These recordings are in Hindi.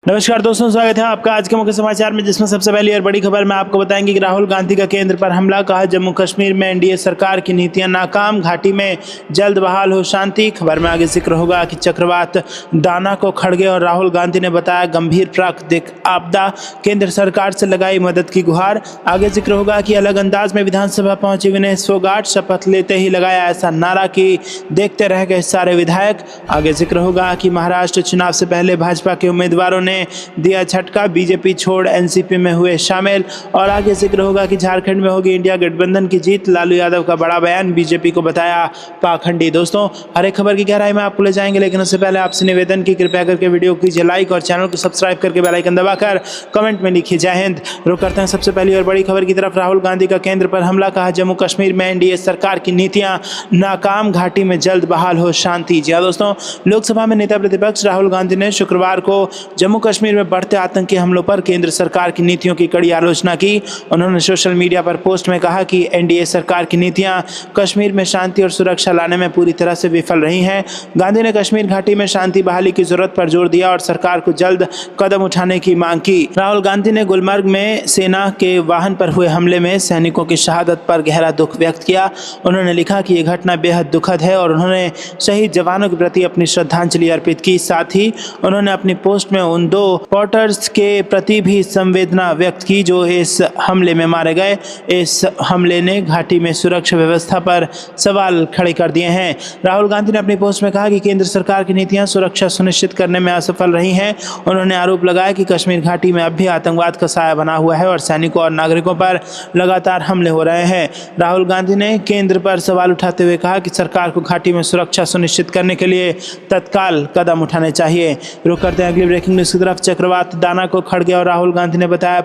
नमस्कार दोस्तों, स्वागत है आपका आज के मुख्य समाचार में, जिसमें सबसे पहली और बड़ी खबर मैं आपको बताएंगे कि राहुल गांधी का केंद्र पर हमला। कहा जम्मू कश्मीर में एनडीए सरकार की नीतियां नाकाम, घाटी में जल्द बहाल हो शांति। खबर में आगे जिक्र होगा कि चक्रवात दाना को खड़गे और राहुल गांधी ने बताया गंभीर प्राकृतिक आपदा, केंद्र सरकार से लगाई मदद की गुहार। आगे जिक्र होगा कि अलग अंदाज में विधानसभा पहुंचे विनय फोगाट, शपथ लेते ही लगाया ऐसा नारा कि देखते रह गए सारे विधायक। आगे जिक्र होगा कि महाराष्ट्र चुनाव से पहले भाजपा के उम्मीदवारों ने दिया झटका, बीजेपी छोड़ एनसीपी में हुए शामिल। और आगे जिक्र होगा कि झारखंड में होगी इंडिया गठबंधन की जीत, लालू यादव का बड़ा बयान, बीजेपी को बताया पाखंडी। दोस्तों, हर एक खबर की गहराई में आपको ले जाएंगे, लेकिन उससे पहले आपसे निवेदन की कृपया करके वीडियो को कीजिए लाइक और चैनल को सब्सक्राइब करके बेल आइकन दबाकर कमेंट में लिखिए जय हिंद। रुक करते हैं सबसे पहली और बड़ी खबर की तरफ। राहुल गांधी का केंद्र पर हमला। कहा जम्मू कश्मीर में एनडीए सरकार की नीतियां नाकाम, घाटी में जल्द बहाल हो शांति। जी हां दोस्तों, लोकसभा में नेता प्रतिपक्ष राहुल गांधी ने शुक्रवार को जम्मू कश्मीर में बढ़ते आतंकी हमलों पर केंद्र सरकार की नीतियों की कड़ी आलोचना की। उन्होंने सोशल मीडिया पर पोस्ट में कहा कि एनडीए सरकार की नीतियां कश्मीर में शांति और सुरक्षा लाने में पूरी तरह से विफल रही हैं। गांधी ने कश्मीर घाटी में शांति बहाली की जरूरत पर जोर दिया और सरकार को जल्द कदम उठाने की मांग की। राहुल गांधी ने गुलमर्ग में सेना के वाहन पर हुए हमले में सैनिकों की शहादत पर गहरा दुख व्यक्त किया। उन्होंने लिखा कि यह घटना बेहद दुखद है और उन्होंने शहीद जवानों के प्रति अपनी श्रद्धांजलि अर्पित की। साथ ही उन्होंने अपनी पोस्ट में उन दो रिपोर्टर्स के प्रति भी संवेदना व्यक्त की जो इस हमले में मारे गए। इस हमले ने घाटी में सुरक्षा व्यवस्था पर सवाल खड़े कर दिए हैं। राहुल गांधी ने अपनी पोस्ट में कहा कि केंद्र सरकार की नीतियां सुरक्षा सुनिश्चित करने में असफल रही हैं। उन्होंने आरोप लगाया कि कश्मीर घाटी में अब भी आतंकवाद का साया बना हुआ है और सैनिकों और नागरिकों पर लगातार हमले हो रहे हैं। राहुल गांधी ने केंद्र पर सवाल उठाते हुए कहा कि सरकार को घाटी में सुरक्षा सुनिश्चित करने के लिए तत्काल कदम उठाने चाहिए। रुक करते हैं अगली ब्रेकिंग न्यूज की तरफ। चक्रवात दाना को खड़गे और राहुल गांधी ने बताया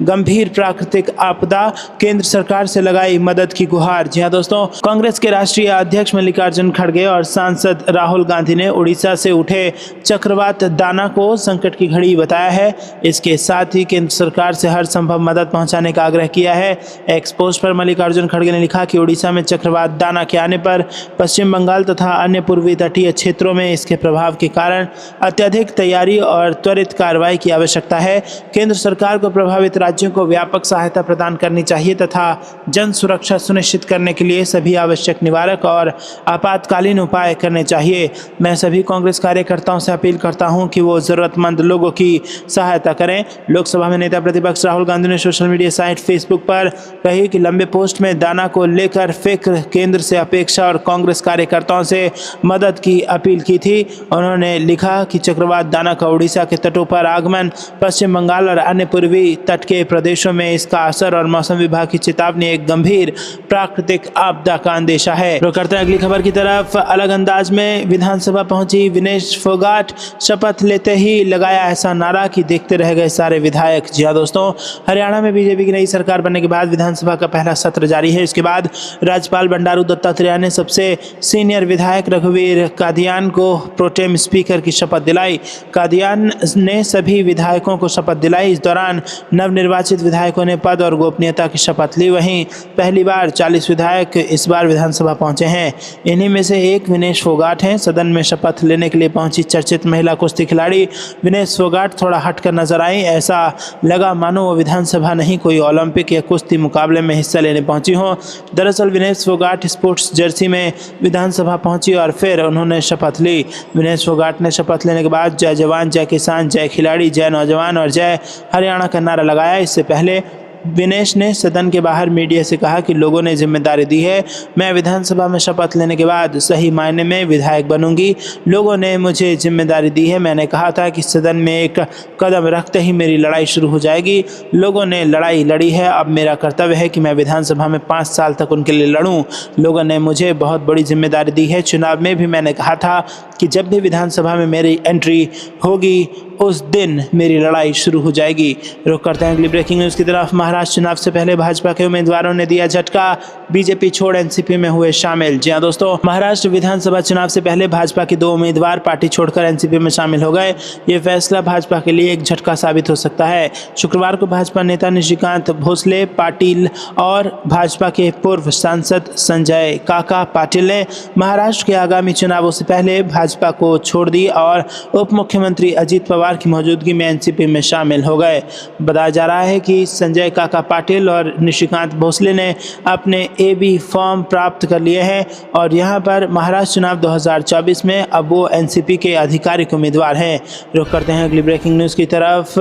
गंभीर प्राकृतिक आपदा, केंद्र सरकार से लगाई मदद की गुहार। जी हां दोस्तों, कांग्रेस के राष्ट्रीय अध्यक्ष मल्लिकार्जुन खड़गे और सांसद राहुल गांधी ने उड़ीसा से उठे चक्रवात दाना को संकट की घड़ी बताया है। इसके साथ ही केंद्र सरकार से हर संभव मदद पहुंचाने का आग्रह किया है। एक्स पोस्ट पर मल्लिकार्जुन खड़गे ने लिखा कि उड़ीसा में चक्रवात दाना के आने पर पश्चिम बंगाल तथा अन्य पूर्वी तटीय क्षेत्रों में इसके प्रभाव के कारण अत्यधिक तैयारी और त्वरित कार्रवाई की आवश्यकता है। केंद्र सरकार को प्रभावित राज्यों को व्यापक सहायता प्रदान करनी चाहिए तथा जन सुरक्षा सुनिश्चित करने के लिए सभी आवश्यक निवारक और आपातकालीन उपाय करने चाहिए। मैं सभी कांग्रेस कार्यकर्ताओं से अपील करता हूं कि वो जरूरतमंद लोगों की सहायता करें। लोकसभा में नेता प्रतिपक्ष राहुल गांधी ने सोशल मीडिया साइट फेसबुक पर कही कि लंबे पोस्ट में दाना को लेकर फिक्र, केंद्र से अपेक्षा और कांग्रेस कार्यकर्ताओं से मदद की अपील की थी। उन्होंने लिखा कि चक्रवात दाना का उड़ीसा के तटों पर आगमन, पश्चिम बंगाल और अन्य पूर्वी तट के प्रदेशों में इसका असर और मौसम विभाग की चेतावनी एक गंभीर प्राकृतिक आपदा का अंदेशा है। तो करते हैं अगली खबर की तरफ। अलग अंदाज में विधानसभा पहुंची विनय फोगाट, शपथ लेते ही लगाया ऐसा नारा कि देखते रह गए सारे विधायक। जी हां दोस्तों, हरियाणा में बीजेपी की नई सरकार बनने के बाद विधानसभा का पहला सत्र जारी है। इसके बाद राज्यपाल बंडारू दत्तात्रेय ने सबसे सीनियर विधायक रघुवीर कादियान को प्रोटेम स्पीकर की शपथ दिलाई। कादियान ने सभी विधायकों को शपथ दिलाई। इस दौरान नवनिर्वाचित विधायकों ने पद और गोपनीयता की शपथ ली। वहीं पहली बार 40 विधायक इस बार विधानसभा पहुंचे हैं। इन्हीं में से एक विनय फोगाट हैं। सदन में शपथ लेने के लिए पहुंची चर्चित महिला कुश्ती खिलाड़ी विनय फोगाट थोड़ा हटकर नजर आई। ऐसा लगा मानो वो विधानसभा नहीं, कोई ओलंपिक या कुश्ती मुकाबले में हिस्सा लेने पहुंची हो। दरअसल विनय फोगाट स्पोर्ट्स जर्सी में विधानसभा पहुंची और फिर उन्होंने शपथ ली। विनय फोगाट ने शपथ लेने के बाद जय जवान, जय किसान, जय खिलाड़ी, जय नौजवान और जय हरियाणा का नारा लगाया। इससे पहले विनेश ने सदन के बाहर मीडिया से कहा कि लोगों ने जिम्मेदारी दी है, मैं विधानसभा में शपथ लेने के बाद सही मायने में विधायक बनूंगी। लोगों ने मुझे जिम्मेदारी दी है। मैंने कहा था कि सदन में एक कदम रखते ही मेरी लड़ाई शुरू हो जाएगी। लोगों ने लड़ाई लड़ी है, अब मेरा कर्तव्य है कि मैं विधानसभा में 5 साल तक उनके लिए लड़ूं। लोगों ने मुझे बहुत बड़ी जिम्मेदारी दी है। चुनाव में भी मैंने कहा था कि जब भी विधानसभा में मेरी एंट्री होगी उस दिन मेरी लड़ाई शुरू हो जाएगी। रुक करते हैं अगली ब्रेकिंग न्यूज़ की तरफ। महाराष्ट्र चुनाव से पहले भाजपा के उम्मीदवारों ने दिया झटका, बीजेपी छोड़ एनसीपी में हुए शामिल। जी हां दोस्तों, महाराष्ट्र विधानसभा चुनाव से पहले भाजपा के 2 उम्मीदवार पार्टी छोड़कर एनसीपी में शामिल हो गए। ये फैसला भाजपा के लिए एक झटका साबित हो सकता है। शुक्रवार को भाजपा नेता निशिकांत भोसले पाटिल और भाजपा के पूर्व सांसद संजय काका पाटिल ने महाराष्ट्र के आगामी चुनावों से पहले भाजपा को छोड़ दी और उप मुख्यमंत्री अजित पवार की मौजूदगी में एनसीपी में शामिल हो गए। बताया जा रहा है कि संजय काका पाटिल और निशिकांत भोसले ने अपने एबी फॉर्म प्राप्त कर लिए हैं और यहां पर महाराष्ट्र चुनाव 2024 में अब वो एनसीपी के आधिकारिक उम्मीदवार हैं। रुख करते हैं अगली ब्रेकिंग न्यूज़ की तरफ,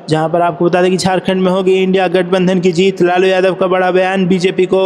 जहां पर आपको बता दें कि झारखंड में होगी इंडिया गठबंधन की जीत। लालू यादव का बड़ा बयान, बीजेपी को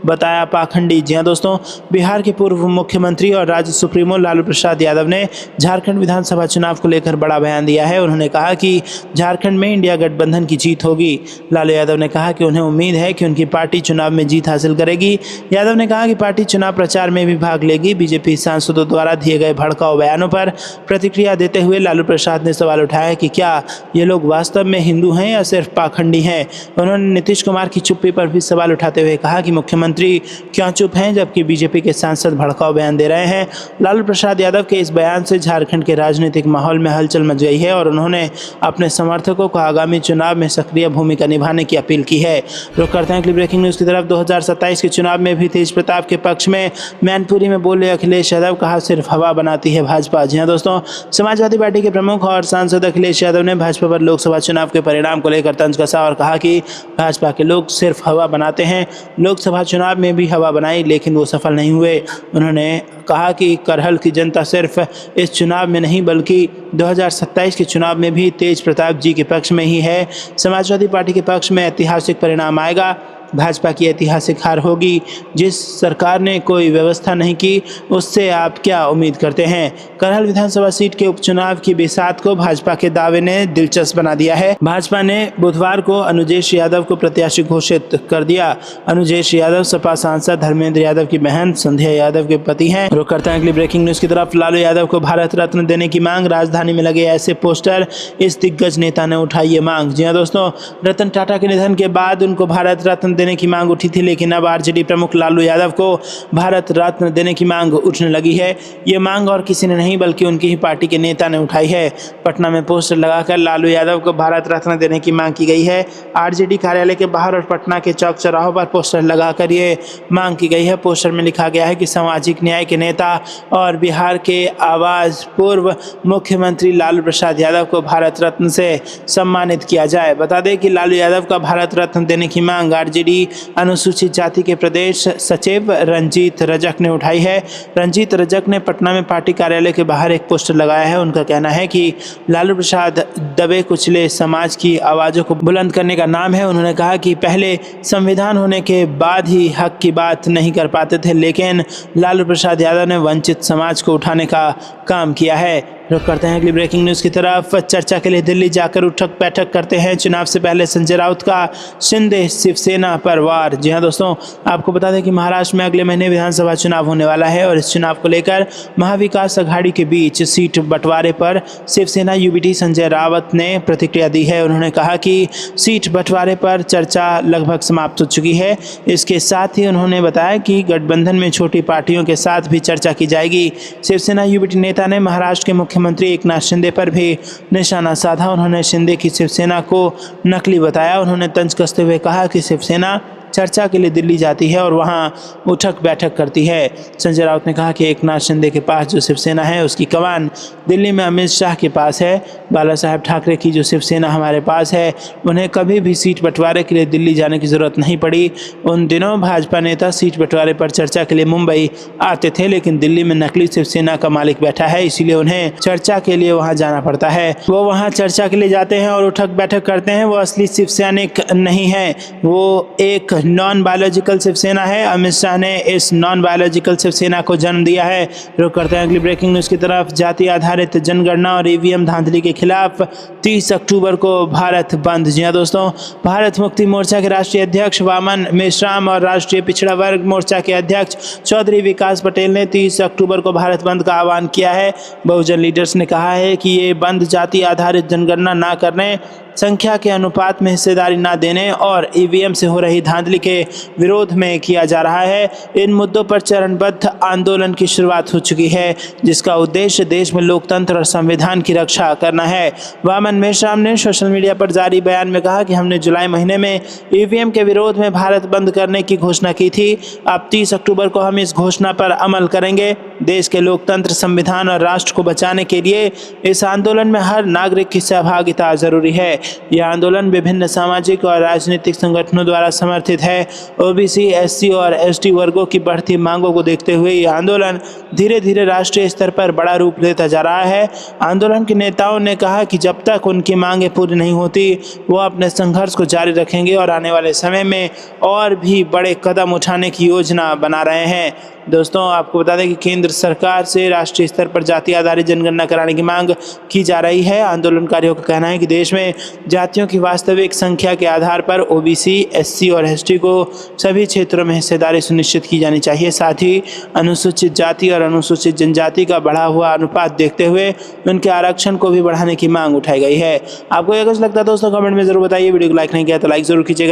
बताया पाखंडी। जी हां दोस्तों, बिहार के पूर्व मुख्यमंत्री और राज्य सुप्रीमो लालू प्रसाद यादव ने झारखंड विधानसभा चुनाव को लेकर बड़ा बयान दिया है। उन्होंने कहा कि झारखंड में इंडिया गठबंधन की जीत होगी। लालू यादव ने कहा कि उन्हें उम्मीद है कि उनकी पार्टी चुनाव में जीत हासिल करेगी। यादव ने कहा कि पार्टी चुनाव प्रचार में भी भाग लेगी। बीजेपी सांसदों द्वारा दिए गए भड़काऊ बयानों पर प्रतिक्रिया देते हुए लालू प्रसाद ने सवाल उठाया कि क्या ये लोग वास्तव में हिंदू हैं या सिर्फ पाखंडी हैं। उन्होंने नीतीश कुमार की चुप्पी पर भी सवाल उठाते हुए कहा कि मुख्यमंत्री क्यों चुप हैं जबकि बीजेपी के सांसद भड़काऊ बयान दे रहे हैं। लालू प्रसाद यादव के इस बयान से झारखंड के राजनीतिक माहौल में हलचल मच गई है और उन्होंने अपने समर्थकों को आगामी चुनाव में सक्रिय भूमिका निभाने की अपील की है। रुख करते हैं अगली ब्रेकिंग न्यूज़ की तरफ। 2027 के चुनाव में भी तेज प्रताप के पक्ष में मैनपुरी में बोले अखिलेश यादव, कहा सिर्फ हवा बनाती है भाजपा। जी हां दोस्तों, समाजवादी पार्टी के प्रमुख और सांसद अखिलेश यादव ने भाजपा पर लोकसभा चुनाव के परिणाम को लेकर तंज कसा और कहा कि भाजपा के लोग सिर्फ हवा बनाते हैं। लोकसभा चुनाव में भी हवा बनाई लेकिन वो सफल नहीं हुए। उन्होंने कहा कि करहल की जनता सिर्फ इस चुनाव में नहीं बल्कि 2027 के चुनाव में भी तेज प्रताप जी के पक्ष में ही है। समाजवादी पार्टी के पक्ष में ऐतिहासिक परिणाम आएगा। भाजपा की ऐतिहासिक हार होगी। जिस सरकार ने कोई व्यवस्था नहीं की उससे आप क्या उम्मीद करते हैं। करहल विधानसभा सीट के उपचुनाव की बिसात को भाजपा के दावे ने दिलचस्प बना दिया है। भाजपा ने बुधवार को अनुजेश यादव को प्रत्याशी घोषित कर दिया। अनुजेश यादव सपा सांसद धर्मेंद्र यादव की बहन संध्या यादव के पति हैं। रुख करते हैं अगली ब्रेकिंग न्यूज़ की तरफ। लालू यादव को भारत रत्न देने की मांग, राजधानी में लगे ऐसे पोस्टर, इस दिग्गज नेता ने उठाई ये मांग। जी हां दोस्तों, रतन टाटा के निधन के बाद उनको भारत रत्न देने की मांग उठी थी लेकिन अब आरजेडी प्रमुख लालू यादव को भारत रत्न देने की मांग उठने लगी है। ये मांग और किसी ने नहीं बल्कि उनकी ही पार्टी के नेता ने उठाई है। पटना में पोस्टर लगाकर लालू यादव को भारत रत्न देने की मांग की गई है। आरजेडी कार्यालय के बाहर और पटना के चौक चौराहों पर पोस्टर लगाकर ये मांग की गई है। पोस्टर में लिखा गया है कि सामाजिक न्याय के नेता और बिहार के आवाज पूर्व मुख्यमंत्री लालू प्रसाद यादव को भारत रत्न से सम्मानित किया जाए। बता दें कि लालू यादव का भारत रत्न देने की मांग आरजेडी अनुसूचित जाति के प्रदेश सचिव रंजीत रजक ने उठाई है। रंजीत रजक ने पटना में पार्टी कार्यालय के बाहर एक पोस्टर लगाया है। उनका कहना है कि लालू प्रसाद दबे कुचले समाज की आवाज़ों को बुलंद करने का नाम है। उन्होंने कहा कि पहले संविधान होने के बाद ही हक की बात नहीं कर पाते थे लेकिन लालू प्रसाद यादव ने वंचित समाज को उठाने का काम किया है। रुख करते हैं अगली ब्रेकिंग न्यूज़ की तरफ। चर्चा के लिए दिल्ली जाकर उठक बैठक करते हैं। चुनाव से पहले संजय राउत का शिंदे शिवसेना पर वार। जी हां दोस्तों, आपको बता दें कि महाराष्ट्र में अगले महीने विधानसभा चुनाव होने वाला है और इस चुनाव को लेकर महाविकास अघाड़ी के बीच सीट बंटवारे पर शिवसेना यूबीटी संजय राउत ने प्रतिक्रिया दी है। उन्होंने कहा कि सीट बंटवारे पर चर्चा लगभग समाप्त हो चुकी है। इसके साथ ही उन्होंने बताया कि गठबंधन में छोटी पार्टियों के साथ भी चर्चा की जाएगी। शिवसेना यूबीटी नेता ने महाराष्ट्र के मुख्यमंत्री एकनाथ शिंदे पर भी निशाना साधा। उन्होंने शिंदे की शिवसेना को नकली बताया। उन्होंने तंज कसते हुए कहा कि शिवसेना चर्चा के लिए दिल्ली जाती है और वहां उठक बैठक करती है। संजय राउत ने कहा कि एकनाथ शिंदे के पास जो शिवसेना है उसकी कमान दिल्ली में अमित शाह के पास है। बाला साहेब ठाकरे की जो शिवसेना हमारे पास है उन्हें कभी भी सीट बंटवारे के लिए दिल्ली जाने की ज़रूरत नहीं पड़ी। उन दिनों भाजपा नेता सीट बंटवारे पर चर्चा के लिए मुंबई आते थे लेकिन दिल्ली में नकली शिवसेना का मालिक बैठा है, इसीलिए उन्हें चर्चा के लिए वहाँ जाना पड़ता है। वो वहाँ चर्चा के लिए जाते हैं और उठक बैठक करते हैं। वो असली शिवसैनिक नहीं है, वो एक नॉन बायोलॉजिकल शिवसेना है। अमित शाह ने इस नॉन बायोलॉजिकल शिवसेना को जन्म दिया है। रुक करते हैं अगली ब्रेकिंग न्यूज़ की तरफ। जाति आधारित जनगणना और ईवीएम धांधली के खिलाफ 30 अक्टूबर को भारत बंद। जी हां दोस्तों, भारत मुक्ति मोर्चा के राष्ट्रीय अध्यक्ष वामन मेश्राम और राष्ट्रीय पिछड़ा वर्ग मोर्चा के अध्यक्ष चौधरी विकास पटेल ने 30 अक्टूबर को भारत बंद का आह्वान किया है। बहुजन लीडर्स ने कहा है कि ये बंद जाति आधारित जनगणना न करने संख्या के अनुपात में हिस्सेदारी न देने और ईवीएम से हो रही धांधली के विरोध में किया जा रहा है। इन मुद्दों पर चरणबद्ध आंदोलन की शुरुआत हो चुकी है, जिसका उद्देश्य देश में लोकतंत्र और संविधान की रक्षा करना है। वामन मेश्राम ने सोशल मीडिया पर जारी बयान में कहा कि हमने जुलाई महीने में ईवीएम के विरोध में भारत बंद करने की घोषणा की थी। अब 30 अक्टूबर को हम इस घोषणा पर अमल करेंगे। देश के लोकतंत्र, संविधान और राष्ट्र को बचाने के लिए इस आंदोलन में हर नागरिक की सहभागिता जरूरी है। यह आंदोलन विभिन्न सामाजिक और राजनीतिक संगठनों द्वारा समर्थित है। ओबीसी, एससी और एसटी वर्गों की बढ़ती मांगों को देखते हुए यह आंदोलन धीरे धीरे राष्ट्रीय स्तर पर बड़ा रूप लेता जा रहा है। आंदोलन के नेताओं ने कहा कि जब तक उनकी मांगें पूरी नहीं होती, वो अपने संघर्ष को जारी रखेंगे और आने वाले समय में और भी बड़े कदम उठाने की योजना बना रहे हैं। दोस्तों, आपको बता दें कि केंद्र सरकार से राष्ट्रीय स्तर पर जाति आधारित जनगणना कराने की मांग की जा रही है। आंदोलनकारियों का कहना है कि देश में जातियों की वास्तविक संख्या के आधार पर ओबीसी, एससी और एसटी को सभी क्षेत्रों में हिस्सेदारी सुनिश्चित की जानी चाहिए। साथ ही अनुसूचित जाति और अनुसूचित जनजाति का बढ़ा हुआ अनुपात देखते हुए उनके आरक्षण को भी बढ़ाने की मांग उठाई गई है। आपको यह कुछ लगता है दोस्तों, कमेंट में जरूर बताइए। वीडियो को लाइक नहीं किया तो लाइक जरूर कीजिएगा।